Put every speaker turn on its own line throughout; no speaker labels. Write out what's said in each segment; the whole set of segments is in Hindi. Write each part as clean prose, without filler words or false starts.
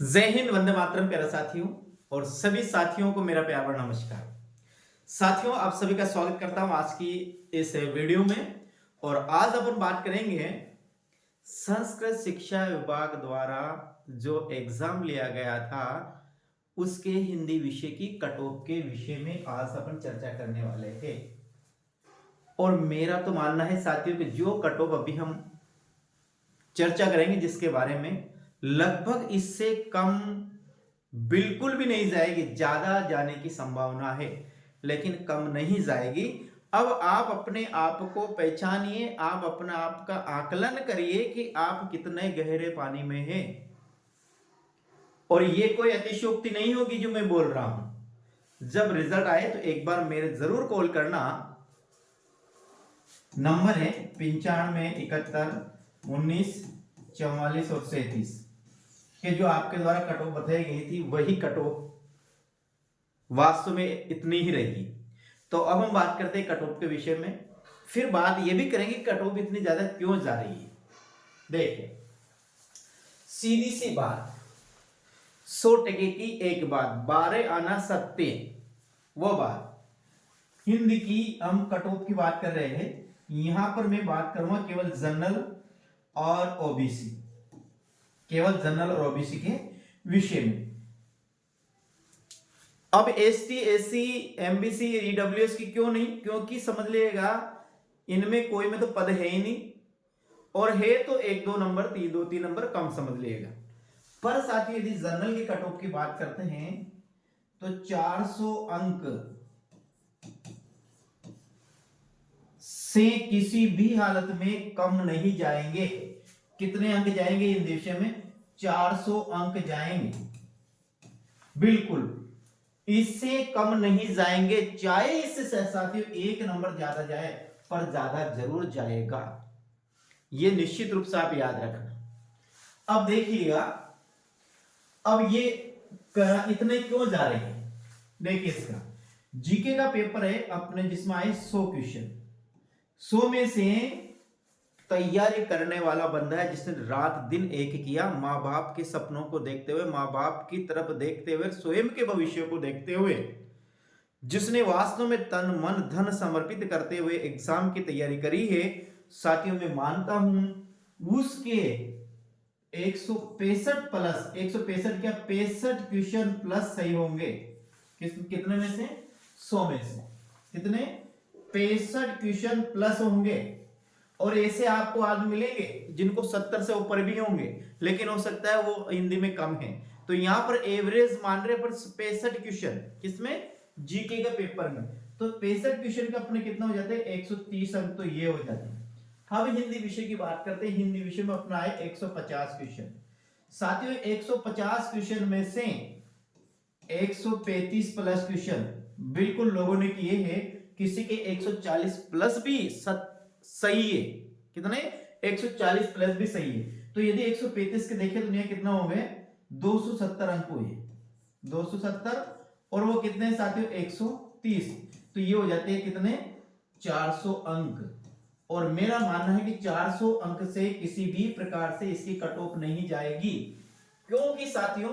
जय हिंद, वंदे मातरम प्यारे साथियों। और सभी साथियों को मेरा प्यार भरा नमस्कार। साथियों, आप सभी का स्वागत करता हूं आज की इस वीडियो में। और आज अपन बात करेंगे संस्कृत शिक्षा विभाग द्वारा जो एग्जाम लिया गया था उसके हिंदी विषय की कट ऑफ के विषय में आज अपन चर्चा करने वाले हैं। और मेरा तो मानना है साथियों कि जो कट ऑफ अभी हम चर्चा करेंगे जिसके बारे में लगभग इससे कम बिल्कुल भी नहीं जाएगी, ज्यादा जाने की संभावना है लेकिन कम नहीं जाएगी। अब आप अपने आप को पहचानिए, आप अपना आप का आकलन करिए कि आप कितने गहरे पानी में हैं। और ये कोई अतिशयोक्ति नहीं होगी जो मैं बोल रहा हूं। जब रिजल्ट आए तो एक बार मेरे जरूर कॉल करना। नंबर है 95 71 19 44 और 37 के जो आपके द्वारा कट ऑफ बताई गई थी वही कट ऑफ वास्तव में इतनी ही रहेगी। तो अब हम बात करते हैं कट ऑफ के विषय में। फिर बात ये भी करेंगे कट ऑफ इतनी ज्यादा क्यों जा रही है। देखिए, सीधी सी बात, 100% की एक बात, 12 आना सत्य, वो बात। हिंदी की हम कट ऑफ की बात कर रहे हैं। यहां पर मैं बात करूंगा केवल जनरल और ओबीसी, केवल जनरल और ओबीसी के विषय में। अब एसटी, एससी, एमबीसी, ईडब्ल्यूएस की क्यों नहीं? क्योंकि समझ लीजिएगा इनमें कोई में तो पद है ही नहीं, और है तो एक दो नंबर, दो तीन नंबर कम समझ लीजिएगा। पर साथ ही यदि जनरल की कट ऑफ की बात करते हैं तो 400 अंक से किसी भी हालत में कम नहीं जाएंगे। कितने अंक जाएंगे इन विषय में? 400 अंक जाएंगे, बिल्कुल इससे कम नहीं जाएंगे। चाहे इससे साथियों एक नंबर ज्यादा जाए, पर ज्यादा जरूर जाएगा, ये निश्चित रूप से आप याद रखना। अब देखिएगा, अब ये इतने क्यों जा रहे हैं? देखिए, इसका जीके का पेपर है अपने जिसमें आए 100 क्वेश्चन। 100 में से तैयारी करने वाला बंदा है जिसने रात दिन एक किया, माँ बाप के सपनों को देखते हुए, माँ बाप की तरफ देखते हुए, स्वयं के भविष्य को देखते हुए, जिसने वास्तव में तन मन धन समर्पित करते हुए एग्जाम की तैयारी करी है। साथियों, मैं मानता हूं उसके 165 प्लस, 165 क्या 65 क्वेश्चन प्लस सही होंगे। कितने में से? 100 में से कितने? 65 क्वेश्चन प्लस होंगे। और ऐसे आपको आदमी मिलेंगे जिनको 70 से ऊपर भी होंगे, लेकिन हो सकता है वो हिंदी में कम है। तो यहां पर एवरेज मान रहे पर 65 क्वेश्चन किसमें? जीके का पेपर में। तो 65 क्वेश्चन का अपने कितना हो जाते हैं? 130 अंक तो ये हो जाते हैं। हम हिंदी विषय की बात करते हैं। हिंदी विषय में अपना है 150 क्वेश्चन। साथियों, 150 क्वेश्चन में से 135 प्लस क्वेश्चन बिल्कुल लोगों ने किए हैं। किसी के 140 प्लस भी सही है। कितने? 140 प्लस भी सही है। तो यदि 135 के देखें तो कितना हो गए? 270 अंक हुए, 270। और वो कितने साथियों? 130। तो ये हो जाते हैं कितने? 400 अंक। और मेरा मानना है कि 400 अंक से किसी भी प्रकार से इसकी कट ऑफ नहीं जाएगी, क्योंकि साथियों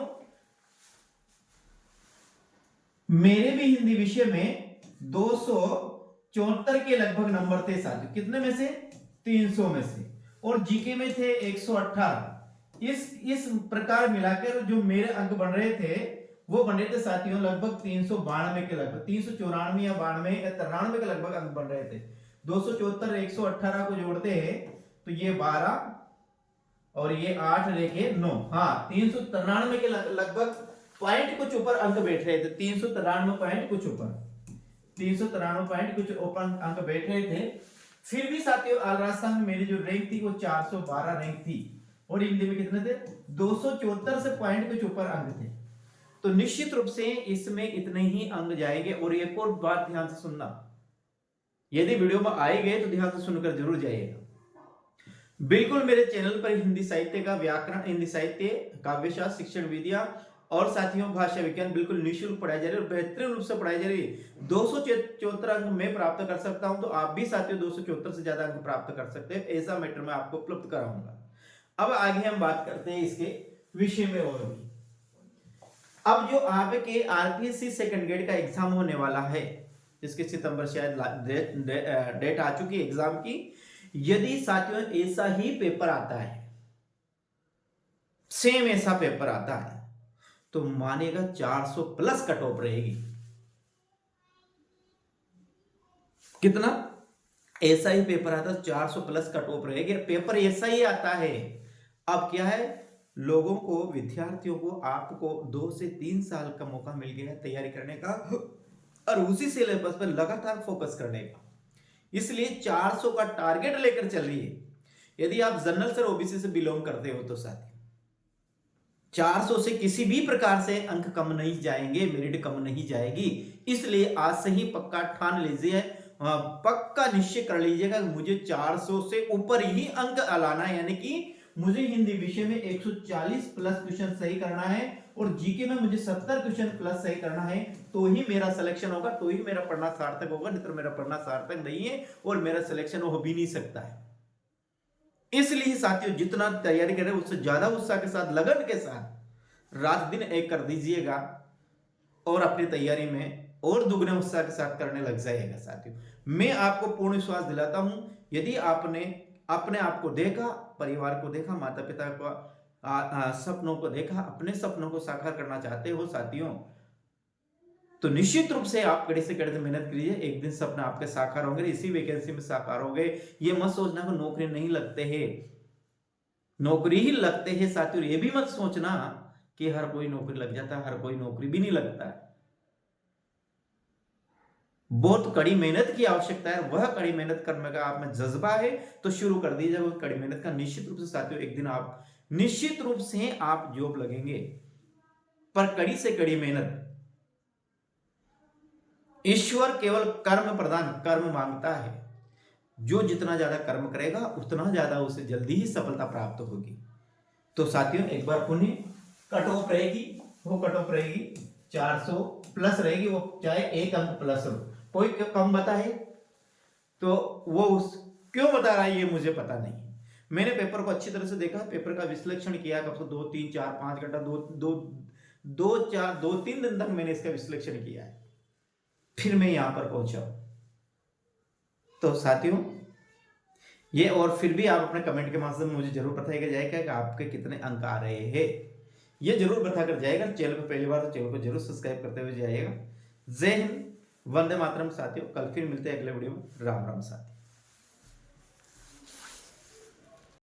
मेरे भी हिंदी विषय में 274 के लगभग नंबर थे साथियों। कितने में से? 300 में से। और जीके में थे 118। इस प्रकार मिलाकर जो मेरे अंक बन रहे थे वो बन रहे थे साथियों लगभग 392 के लगभग, 394 या 92 या 93 के लगभग अंक बन रहे थे। 274 118 को जोड़ते हैं तो ये 12 और ये 8 रेखे 9, हाँ 393 के लगभग पॉइंट कुछ ऊपर अंक बैठ रहे थे। 393 पॉइंट कुछ ऊपर, 393 पॉइंट कुछ ऊपर अंक बैठ रहे थे। फिर भी साथियों राजस्थान में मेरी जो रैंक थी वो 412 रैंक थी। और हिंदी में कितने थे? 274 से पॉइंट कुछ ऊपर अंक थे। तो निश्चित रूप से इसमें इतने ही अंक जाएंगे। और एक और बात ध्यान से सुनना, यदि वीडियो में आए गए तो ध्यान से सुनकर जरूर जाइएगा। बिल्कुल मेरे चैनल पर हिंदी साहित्य का व्याकरण, हिंदी साहित्य, काव्यशास्त्र, शिक्षण विद्या और साथियों भाषा विज्ञान बिल्कुल निःशुल्क पढ़ाई जा रही है और बेहतरीन रूप से पढ़ाई जा रही है। 274 अंक मैं प्राप्त कर सकता हूं, तो आप भी साथियों 274 से ज्यादा अंक प्राप्त कर सकते हैं। ऐसा मैटर मैं आपको उपलब्ध कराऊंगा। अब आगे हम बात करते हैं इसके विषय में और भी। अब जो आपके आरपीएससी सेकंड ग्रेड का एग्जाम होने वाला है, जिसके सितंबर शायद डेट आ चुकी है एग्जाम की, यदि साथियों ऐसा ही पेपर आता है, सेम ऐसा पेपर आता है, तो मानेगा 400 प्लस कट ऑफ रहेगी। कितना? ऐसा ही पेपर आता है 400 प्लस कट ऑफ रहेगी, पेपर ऐसा ही आता है। अब क्या है, लोगों को, विद्यार्थियों को, आपको 2 से 3 साल का मौका मिल गया है तैयारी करने का और उसी सिलेबस पर लगातार फोकस करने का। इसलिए 400 का टारगेट लेकर चल रही है। यदि आप जनरल से ओबीसी से बिलोंग करते हो तो साथियों 400 से किसी भी प्रकार से अंक कम नहीं जाएंगे, मेरिट कम नहीं जाएगी। इसलिए आज से ही पक्का ठान लीजिए, पक्का निश्चय कर लीजिएगा मुझे 400 से ऊपर ही अंक लाना है, यानी कि मुझे हिंदी विषय में 140 प्लस क्वेश्चन सही करना है और जीके में मुझे 70 क्वेश्चन प्लस सही करना है, तो ही मेरा सिलेक्शन होगा, तो ही मेरा पढ़ना सार्थक होगा, नहीं तो मेरा पढ़ना सार्थक नहीं है और मेरा सिलेक्शन हो भी नहीं सकता है। इसलिए साथियों जितना तैयारी करें उससे ज्यादा उत्साह के साथ, लगन के साथ रात दिन एक कर दीजिएगा और अपनी तैयारी में और दुगने उत्साह के साथ करने लग जाइएगा। साथियों मैं आपको पूर्ण विश्वास दिलाता हूं, यदि आपने अपने आप को देखा, परिवार को देखा, माता पिता को सपनों को देखा, अपने सपनों को साकार करना चाहते हो साथियों, तो निश्चित रूप से आप कड़ी से कड़ी मेहनत कीजिए, एक दिन सपना आपके साकार होंगे, इसी वैकेंसी में साकार होंगे। ये मत सोचना कि नौकरी नहीं लगते हैं, नौकरी ही लगते हैं साथियों। ये भी मत सोचना कि हर कोई नौकरी लग जाता है, हर कोई नौकरी भी नहीं लगता है। बहुत कड़ी मेहनत की आवश्यकता है, वह कड़ी मेहनत करने का आप में जज्बा है तो शुरू कर दीजिए वो कड़ी मेहनत का। निश्चित रूप से साथियों एक दिन आप निश्चित रूप से आप जॉब लगेंगे, पर कड़ी से कड़ी मेहनत, ईश्वर केवल कर्म प्रदान, कर्म मांगता है, जो जितना ज्यादा कर्म करेगा उतना ज्यादा उसे जल्दी ही सफलता प्राप्त होगी। तो साथियों एक बार पुनः कट ऑफ रहेगी, वो कट ऑफ रहेगी 400 प्लस रहेगी, वो चाहे एक अंक प्लस हो। कोई कम बताए तो वो उस क्यों बता रहा है ये मुझे पता नहीं। मैंने पेपर को अच्छी तरह से देखा, पेपर का विश्लेषण किया, कब से 2 3 4 5 घंटा, 2 3 दिन तक मैंने इसका विश्लेषण किया है, फिर मैं यहां पर पहुंचा। तो साथियों ये, और फिर भी आप अपने कमेंट के माध्यम से मुझे जरूर बताइएगा जाएगा कि आपके कितने अंक आ रहे हैं, ये जरूर बताकर जाएगा। चैनल पर पहली बार तो चैनल को जरूर सब्सक्राइब करते हुए जाइएगा। जय हिंद, वंदे मातरम साथियों। कल फिर मिलते हैं अगले वीडियो में। राम राम साथियों।